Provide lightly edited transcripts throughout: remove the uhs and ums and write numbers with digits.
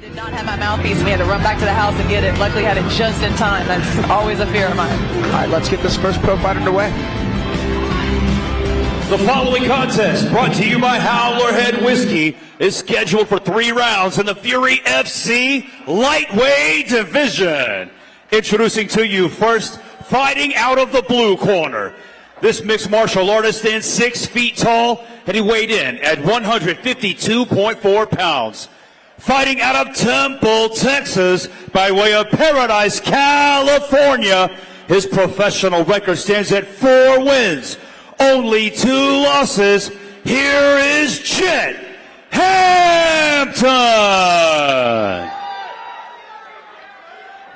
Did not have my mouthpiece and we had to run back to the house and get it. Luckily had it just in time. That's always a fear of mine. All right, let's get this first pro fight underway. The following contest, brought to you by Howler Head Whiskey, is scheduled for 3 rounds in the Fury FC lightweight division. Introducing to you first, fighting out of the blue corner. This mixed martial artist stands 6 feet tall, and he weighed in at 152.4 pounds. Fighting out of Temple, Texas, by way of Paradise, California, his professional record stands at 4 wins, only 2 losses. Here is Jettre Hampton.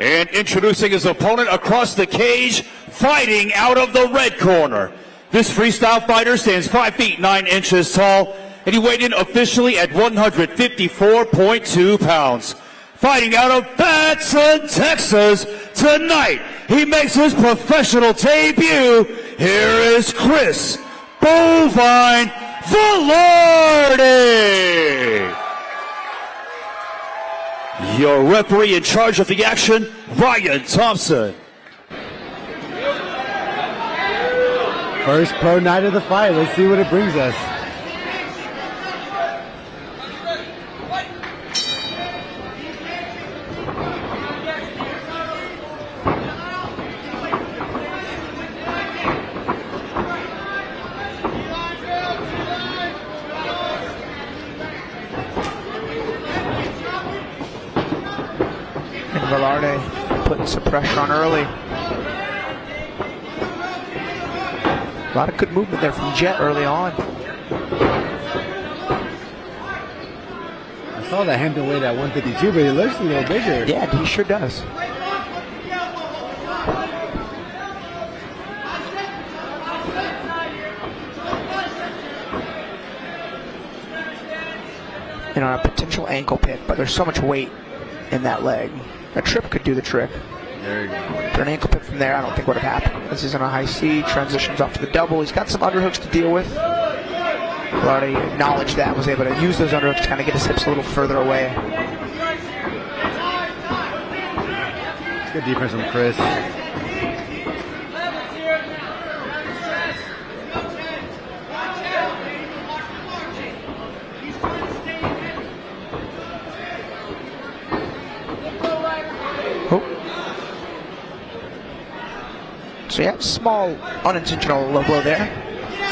And introducing his opponent across the cage, fighting out of the red corner. This freestyle fighter stands 5 feet 9 inches tall, and he weighed in officially at 154.2 pounds. Fighting out of Hampton, Texas, tonight, he makes his professional debut. Here is Chris Bovine Velarde. Your referee in charge of the action, Ryan Thompson. First pro night of the fight. Let's see what it brings us. And Velarde putting some pressure on early. A lot of good movement there from Jettre early on. I saw that Hampton weighed at 152, but he looks a little bigger. Yeah, he sure does. And on a potential ankle pick, but there's so much weight in that leg. A trip could do the trick. There you go. For an ankle pick from there, I don't think would have happened. This is on a high C, transitions off to the double. He's got some underhooks to deal with. Velarde acknowledged that, was able to use those underhooks to kind of get his hips a little further away. It's good defense from Chris. So yeah, small unintentional low blow there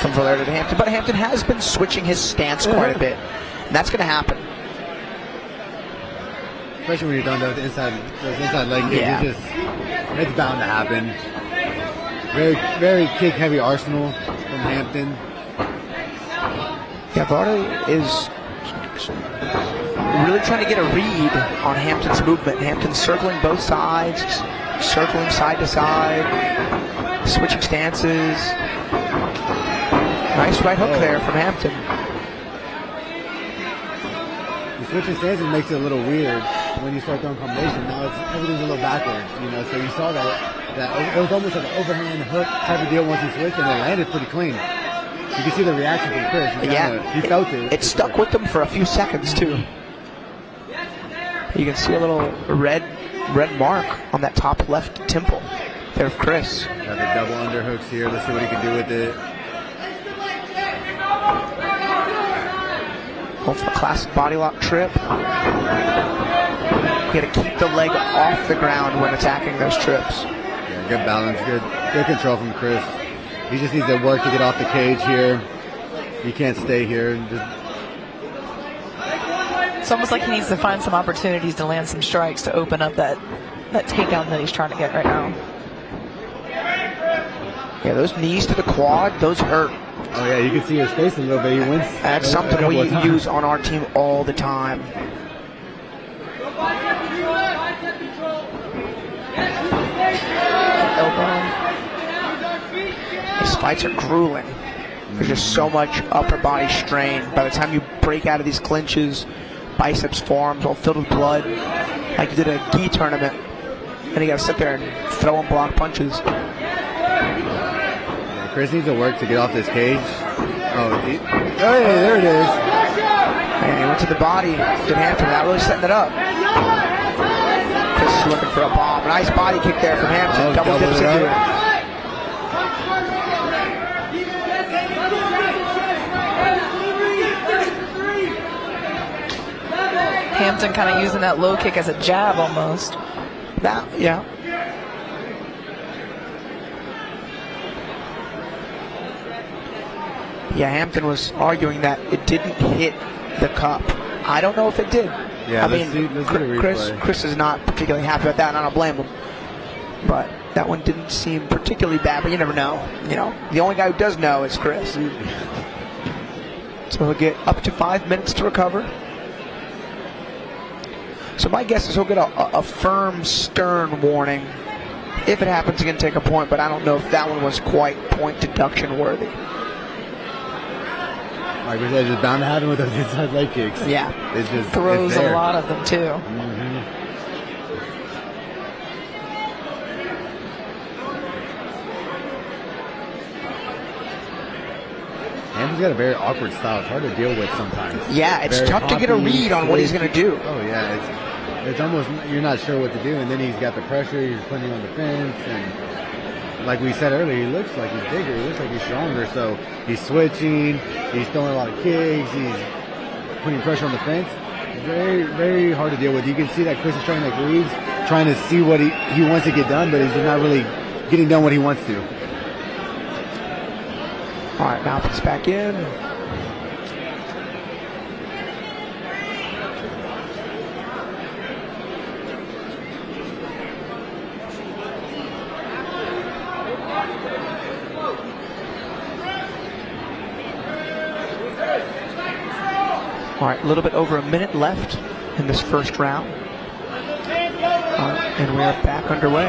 from Velarde to Hampton, but Hampton has been switching his stance quite a bit, and that's going to happen. Especially when you're done those inside leg kicks, it's bound to happen. Very kick heavy arsenal from Hampton. Yeah, Velarde is really trying to get a read on Hampton's movement. Hampton's circling both sides, circling side to side, switching stances. Nice right hook there from Hampton. The switching stances makes it a little weird when you start throwing combination. Now everything's a little backward, so you saw that it was almost like an overhand hook type of deal once he switched, and it landed pretty clean. You can see the reaction from Chris. He felt it. It stuck with him for a few seconds too. You can see a little red mark on that top left temple there of Chris. Got the double underhooks here. Let's see what he can do with it. Going for a classic body lock trip. You got to keep the leg off the ground when attacking those trips. Yeah, good balance, good control from Chris. He just needs to work to get off the cage here. He can't stay here. It's almost like he needs to find some opportunities to land some strikes to open up that takedown that he's trying to get right now. Yeah, those knees to the quad, those hurt. Oh yeah, you can see his face a little bit. He wins. That's something we use on our team all the time. Elbow. These fights are grueling. There's just so much upper body strain. By the time you break out of these clinches, biceps, forearms all filled with blood, like you did a gi tournament, and you got to sit there and throw and block punches. Yeah, Chris needs to work to get off this cage. Hey, there it is. And he went to the body, did Hampton, that really setting it up. Chris is looking for a bomb. Nice body kick there from Hampton. Double dips into it. Hampton kind of using that low kick as a jab almost. Now, yeah. Yeah, Hampton was arguing that it didn't hit the cup. I don't know if it did. Yeah, I mean, Chris is not particularly happy about that, and I don't blame him. But that one didn't seem particularly bad, but you never know. You know, the only guy who does know is Chris. So he'll get up to 5 minutes to recover. So my guess is he'll get a firm, stern warning. If it happens, he can take a point, but I don't know if that one was quite point deduction worthy. Like we said, it's bound to happen with those inside leg kicks. Yeah. It's just throws a lot of them, too. Mm-hmm. Hampton's got a very awkward style. It's hard to deal with sometimes. Yeah, it's tough to get a read on what he's going to do. Oh, yeah. It's almost, you're not sure what to do, and then he's got the pressure, he's putting on the fence, and like we said earlier, he looks like he's bigger, he looks like he's stronger, so he's switching, he's throwing a lot of kicks, he's putting pressure on the fence. Very, very hard to deal with. You can see that Chris is trying to make reads, trying to see what he wants to get done, but he's not really getting done what he wants to. All right, now puts back in. All right, a little bit over a minute left in this first round. And we are back underway.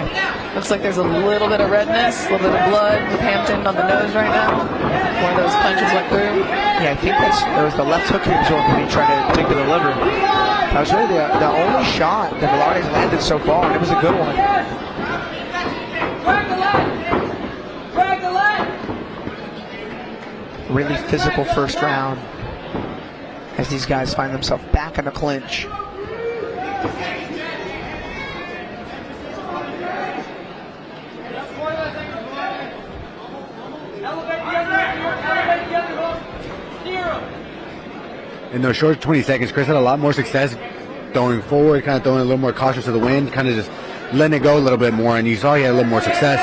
Looks like there's a little bit of redness, a little bit of blood with Hampton on the nose right now. One of those punches went through. Yeah, I think that was the left hook he was going when he tried to dig to the liver. That was really the only shot that Velarde's landed so far, and it was a good one. Really physical first round as these guys find themselves back in the clinch. In those short 20 seconds, Chris had a lot more success going forward, kind of throwing a little more cautious to the wind, kind of just letting it go a little bit more, and you saw he had a little more success.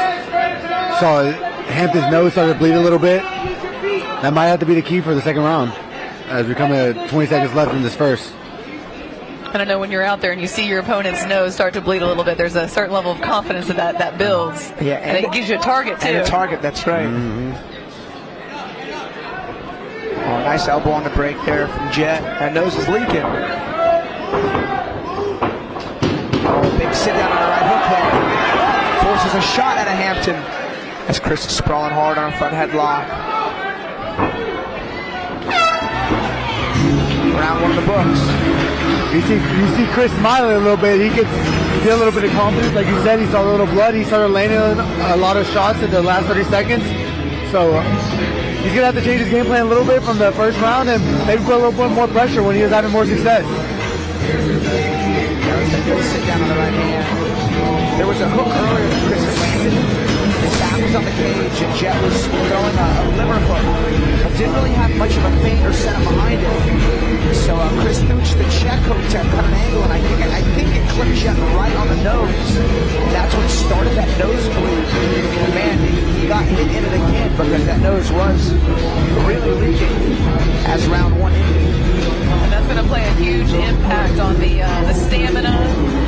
Saw Hampton's nose started to bleed a little bit. That might have to be the key for the second round, as we come to 20 seconds left in this first. I don't know, when you're out there and you see your opponent's nose start to bleed a little bit, there's a certain level of confidence that builds. Yeah, and it gives you a target, too. And a target, that's right. Mm-hmm. Oh, nice elbow on the break there from Jet. That nose is leaking. Oh, big sit down on the right hook there. Forces a shot out of Hampton as Chris is sprawling hard on a front headlock. Round one of the books. You see Chris smiling a little bit. He gets a little bit of confidence. Like you said, he saw a little blood. He started landing a lot of shots in the last 30 seconds. So he's going to have to change his game plan a little bit from the first round and maybe put a little bit more pressure when he is having more success. Sit down on the right hand. There was a hook earlier that Chris had landed. His back was on the cage and Jet was throwing a liver hook. But didn't really have much of a feint or setup behind it. So Chris Thuch, the check hook to cut an angle, and I think it clipped Jet right on the nose. That's what started that nosebleed. And man, he got hit in it again because that nose was really leaking as round one ended. And that's going to play a huge impact on the stamina,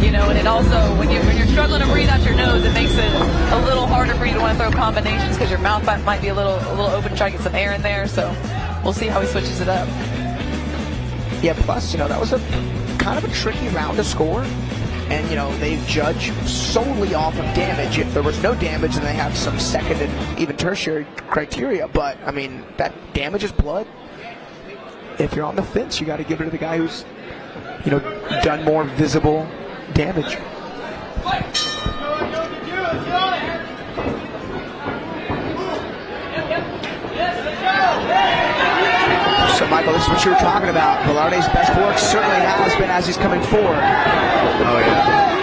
you know, and it also, when you're struggling to breathe out your nose, it makes it a little harder for you to want to throw combinations because your mouth might be a little open, try to get some air in there. So we'll see how he switches it up. Yeah, plus, you know, that was a kind of a tricky round to score. And, you know, they judge solely off of damage. If there was no damage, then they have some second and even tertiary criteria. But, I mean, that damage is blood. If you're on the fence, you got to give it to the guy who's, you know, done more visible damage. So Michael, this is what you were talking about. Velarde's best work certainly has been as he's coming forward. Oh, yeah.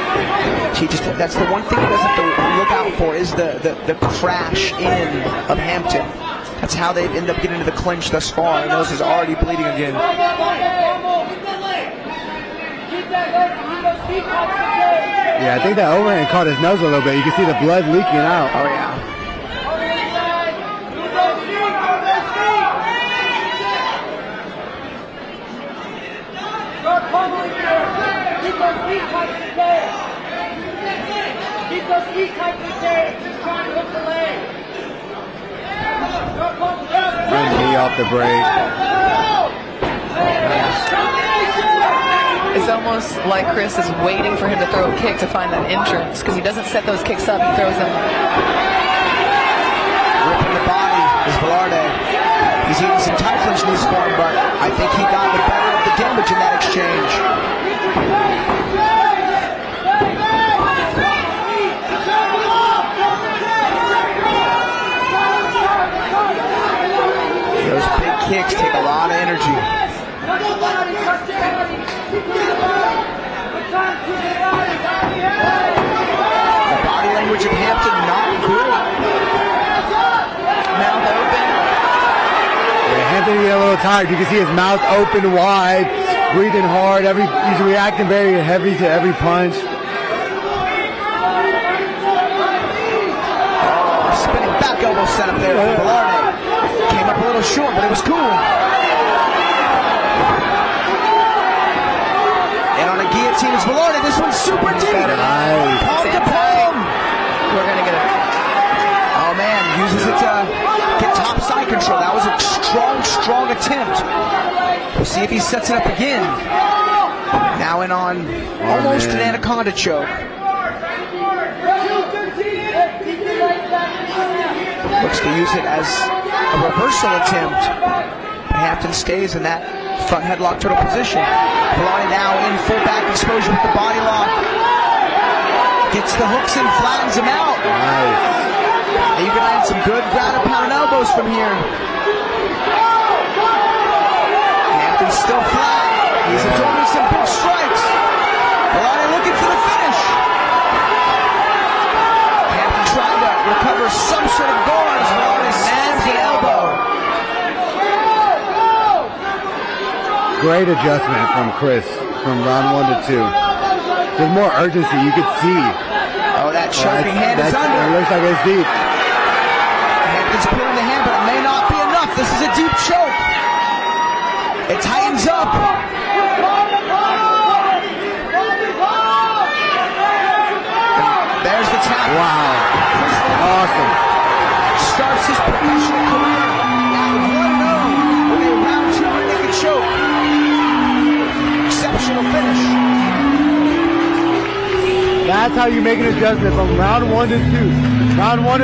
That's the one thing he doesn't have to look out for is the crash in of Hampton. That's how they end up getting to the clinch thus far. And nose is already bleeding again. Yeah, I think that overhand caught his nose a little bit. You can see the blood leaking out. Oh, yeah. Good knee off the break. It's almost like Chris is waiting for him to throw a kick to find that entrance, because he doesn't set those kicks up, he throws them. Ripping the body is Velarde. He's eating some tight clinch in this form, but I think he got the better of the damage in that exchange. Those big kicks take a lot of energy. The body language of Hampton not good. Mouth open. Yeah, Hampton getting a little tired. You can see his mouth open wide, breathing hard. He's reacting very heavy to every punch. Oh, spinning back elbow set up there for Velarde. Came up a little short, but it was cool. And on a guillotine is Velarde. This one's super deep. Nice. Palm to palm. We're going to get it. Oh, man. Uses it to get top side control. That was a strong attempt. We'll see if he sets it up again. Now in on almost an anaconda choke. Looks to use it as a reversal attempt. Hampton stays in that front headlock turtle position. Velarde now in full back exposure with the body lock. Gets the hooks in, flattens him out. Nice. And you can land some good ground and pound elbows from here. Hampton's still flat. He's absorbing some big strikes. Velarde looking for the finish. Hampton trying to recover some sort of guard. Velarde slams the elbow. Great adjustment from Chris from round 1 to 2. There's more urgency. You could see. Oh, that choking hand is under. It looks like it's deep. Hampton's pulling the hand, but it may not be enough. This is a deep choke. It tightens up. And there's the tap. Wow. Awesome. Starts his professional career at 1-0 with a round 2 naked choke. Exceptional finish. That's how you make an adjustment from round 1 to 2. Round 1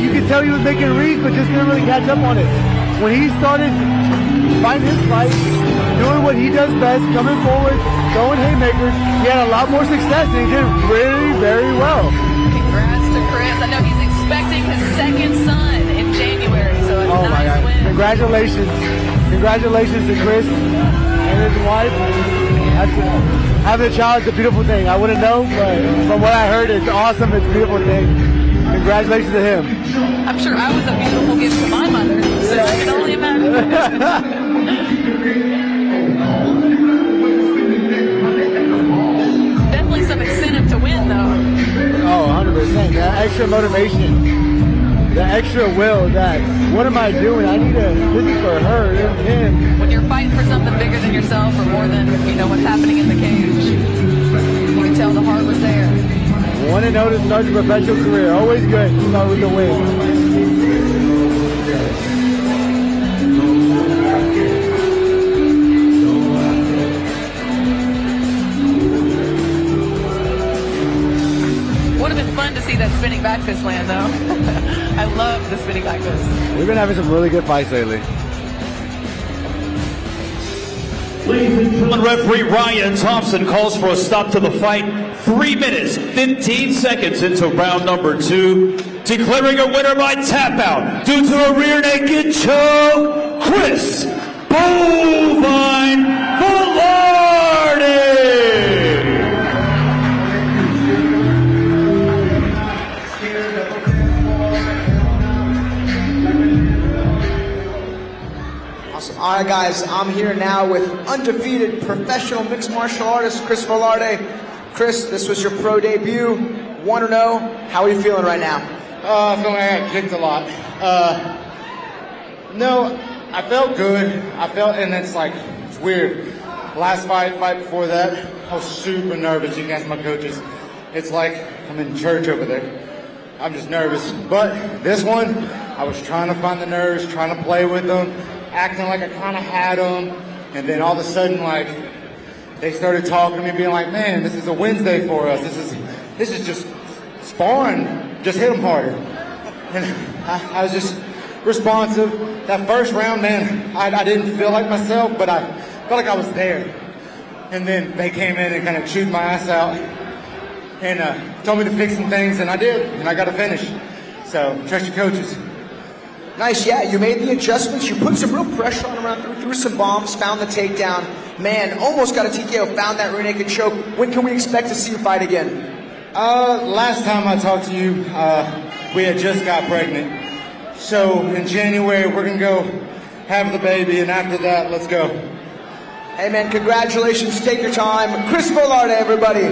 you could tell he was making reads, but just didn't really catch up on it. When he started fighting his fight, doing what he does best, coming forward, throwing haymakers, he had a lot more success, and he did really, very well. Congrats to Chris. I know he's expecting his second son in January, so a nice win. Congratulations. Congratulations to Chris and his wife. Having a child is a beautiful thing. I wouldn't know, but from what I heard, it's awesome. It's a beautiful thing. Congratulations to him. I'm sure I was a beautiful gift to my mother, so I can only imagine. Definitely some incentive to win, though. Oh, 100%. That extra motivation, the extra will that, what am I doing? I need to, this is for her and him. When you're fighting for something bigger than yourself or more than, what's happening in the cage, you can tell the heart was there. 1-0 to start your professional career. Always good to start with the win. Would have been fun to see that spinning back fist land, though. I love the spinning back fist. We've been having some really good fights lately. Referee Ryan Thompson calls for a stop to the fight. 3 minutes, 15 seconds into round number 2. Declaring a winner by tap out due to a rear naked choke, Chris Bovine Velarde. Awesome. All right, guys, I'm here now with undefeated professional mixed martial artist Chris Velarde. Chris, this was your pro debut, 1-0. How are you feeling right now? I feel like I got kicked a lot. No, I felt good. And it's like, it's weird. Last fight before that, I was super nervous. You can ask my coaches. It's like I'm in church over there. I'm just nervous. But this one, I was trying to find the nerves, trying to play with them, acting like I kind of had them. And then all of a sudden, like, they started talking to me, being like, man, this is a Wednesday for us. This is just sparring. Just hit them harder. And I was just responsive. That first round, man, I didn't feel like myself, but I felt like I was there. And then they came in and kind of chewed my ass out and told me to fix some things, and I did, and I got a finish. So trust your coaches. Nice, yeah, you made the adjustments, you put some real pressure on him around, threw some bombs, found the takedown. Man, almost got a TKO, found that rear naked choke. When can we expect to see you fight again? Last time I talked to you, we had just got pregnant. So in January, we're gonna go have the baby, and after that, let's go. Hey man, congratulations, take your time. Chris Velarde, everybody.